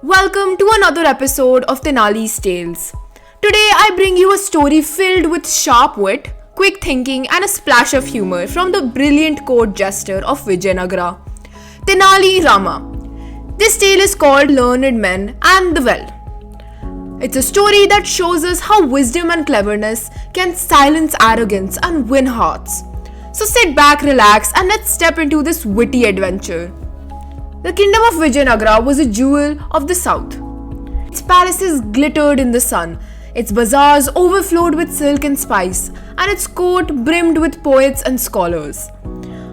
Welcome to another episode of Tenali's Tales. Today I bring you a story filled with sharp wit, quick thinking and a splash of humor from the brilliant court jester of Vijayanagara, Tenali Rama. This tale is called Learned Men and the Well. It's a story that shows us how wisdom and cleverness can silence arrogance and win hearts. So sit back, relax and let's step into this witty adventure. The kingdom of Vijayanagara was a jewel of the south. Its palaces glittered in the sun, its bazaars overflowed with silk and spice, and its court brimmed with poets and scholars.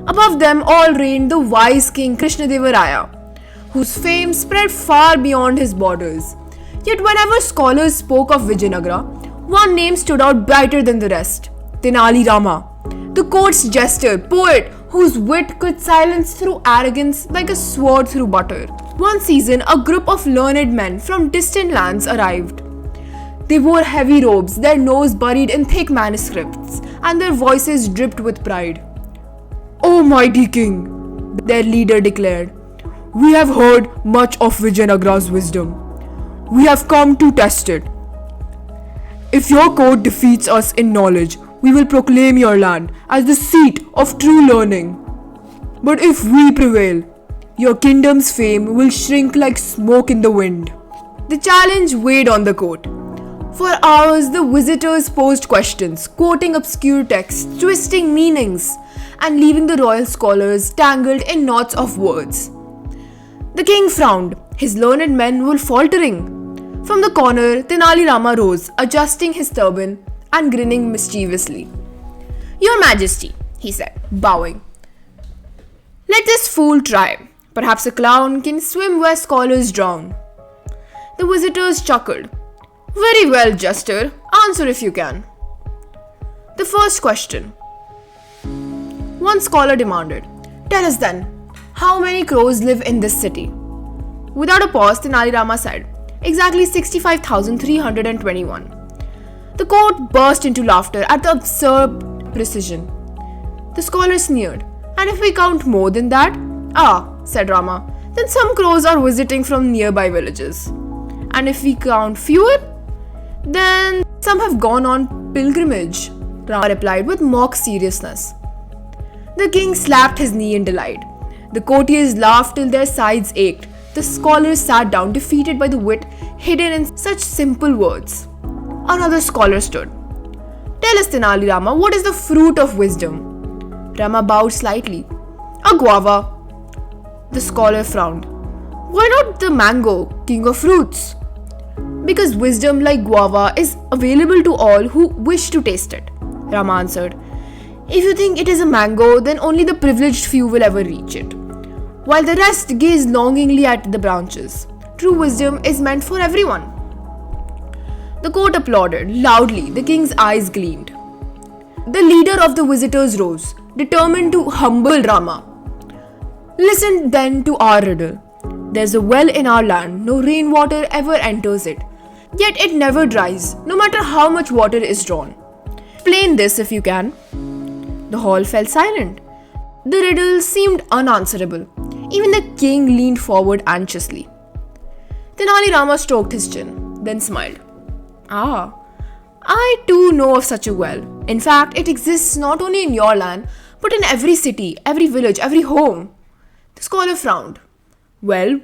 Above them all reigned the wise king Krishnadeva Raya, whose fame spread far beyond his borders. Yet whenever scholars spoke of Vijayanagara, one name stood out brighter than the rest: Tenali Rama, the court's jester, poet, whose wit could silence through arrogance like a sword through butter. One season, a group of learned men from distant lands arrived. They wore heavy robes, their nose buried in thick manuscripts, and their voices dripped with pride. "O mighty king," their leader declared, "we have heard much of Vijayanagara's wisdom. We have come to test it. If your court defeats us in knowledge, we will proclaim your land as the seat of true learning. But if we prevail, your kingdom's fame will shrink like smoke in the wind." The challenge weighed on the court. For hours, the visitors posed questions, quoting obscure texts, twisting meanings, and leaving the royal scholars tangled in knots of words. The king frowned, his learned men were faltering. From the corner, Tenali Rama rose, adjusting his turban and grinning mischievously. "Your Majesty," he said, bowing. "Let this fool try. Perhaps a clown can swim where scholars drown." The visitors chuckled. "Very well, jester. Answer if you can." The first question. One scholar demanded, "Tell us then, how many crows live in this city?" Without a pause, Tenali Rama said, "Exactly 65,321. The court burst into laughter at the absurd precision. The scholar sneered, "And if we count more than that?" "Ah," said Rama, "then some crows are visiting from nearby villages." "And if we count fewer?" "Then some have gone on pilgrimage," Rama replied with mock seriousness. The king slapped his knee in delight. The courtiers laughed till their sides ached. The scholars sat down, defeated by the wit hidden in such simple words. Another scholar stood. "Tell us, Tenali Rama, what is the fruit of wisdom?" Rama bowed slightly. "A guava." The scholar frowned. "Why not the mango, king of fruits?" "Because wisdom, like guava, is available to all who wish to taste it," Rama answered. "If you think it is a mango, then only the privileged few will ever reach it, while the rest gaze longingly at the branches. True wisdom is meant for everyone." The court applauded loudly. The king's eyes gleamed. The leader of the visitors rose, determined to humble Rama. "Listen then to our riddle. There's a well in our land. No rainwater ever enters it. Yet it never dries, no matter how much water is drawn. Explain this if you can." The hall fell silent. The riddle seemed unanswerable. Even the king leaned forward anxiously. Tenali Rama stroked his chin, then smiled. "Ah, I too know of such a well. In fact, it exists not only in your land, but in every city, every village, every home." The scholar frowned. "Well,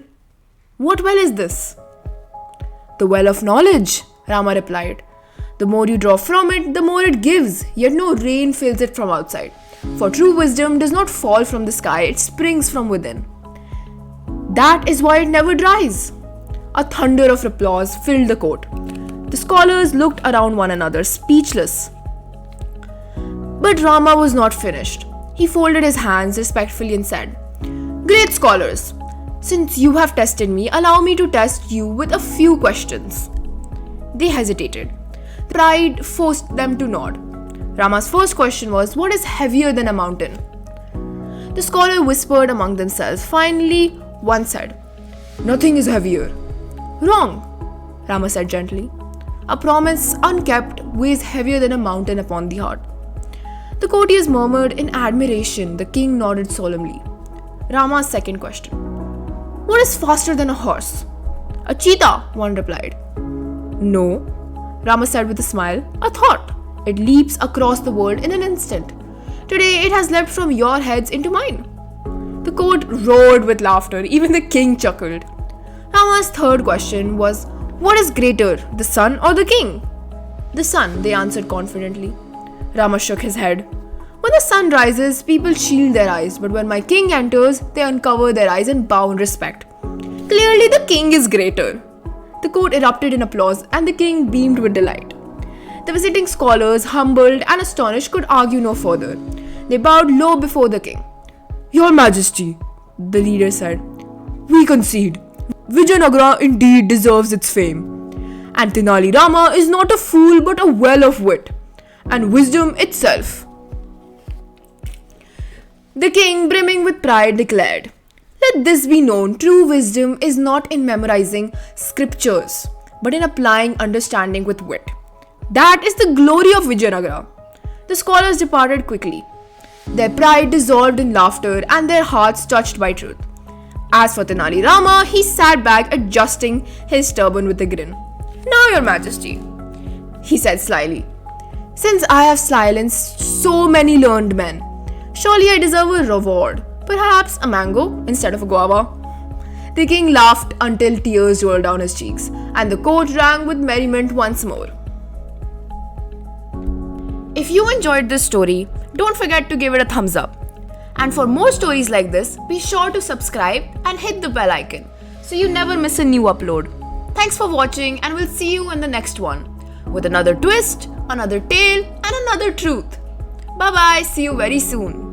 what well is this?" "The well of knowledge," Rama replied. "The more you draw from it, the more it gives, yet no rain fills it from outside. For true wisdom does not fall from the sky, it springs from within. That is why it never dries." A thunder of applause filled the court. The scholars looked around one another, speechless. But Rama was not finished. He folded his hands respectfully and said, "Great scholars, since you have tested me, allow me to test you with a few questions." They hesitated. Pride forced them to nod. Rama's first question was, "What is heavier than a mountain?" The scholar whispered among themselves. Finally, one said, "Nothing is heavier." "Wrong," Rama said gently. "A promise unkept weighs heavier than a mountain upon the heart." The courtiers murmured in admiration. The king nodded solemnly. Rama's second question. "What is faster than a horse?" A cheetah, one replied. No, Rama said with a smile. A thought. It leaps across the world in an instant. Today it has leapt from your heads into mine. The court roared with laughter. Even the king chuckled. Rama's third question was, what is greater, the sun or the king? The sun, they answered confidently. Rama shook his head. When the sun rises, people shield their eyes, but when my king enters, they uncover their eyes and bow in respect. Clearly, the king is greater. The court erupted in applause, and the king beamed with delight. The visiting scholars, humbled and astonished, could argue no further. They bowed low before the king. Your Majesty, the leader said, we concede. Vijayanagara indeed deserves its fame. And Tenali Rama is not a fool but a well of wit and wisdom itself. The king, brimming with pride, declared, let this be known, true wisdom is not in memorizing scriptures, but in applying understanding with wit. That is the glory of Vijayanagara. The scholars departed quickly, their pride dissolved in laughter and their hearts touched by truth. As for Tenali Rama, he sat back adjusting his turban with a grin. Now, Your Majesty, he said slyly, since I have silenced so many learned men, surely I deserve a reward, perhaps a mango instead of a guava. The king laughed until tears rolled down his cheeks, and the court rang with merriment once more. If you enjoyed this story, don't forget to give it a thumbs up. And for more stories like this, be sure to subscribe and hit the bell icon so you never miss a new upload. Thanks for watching, and we'll see you in the next one with another twist, another tale, and another truth. Bye bye, see you very soon.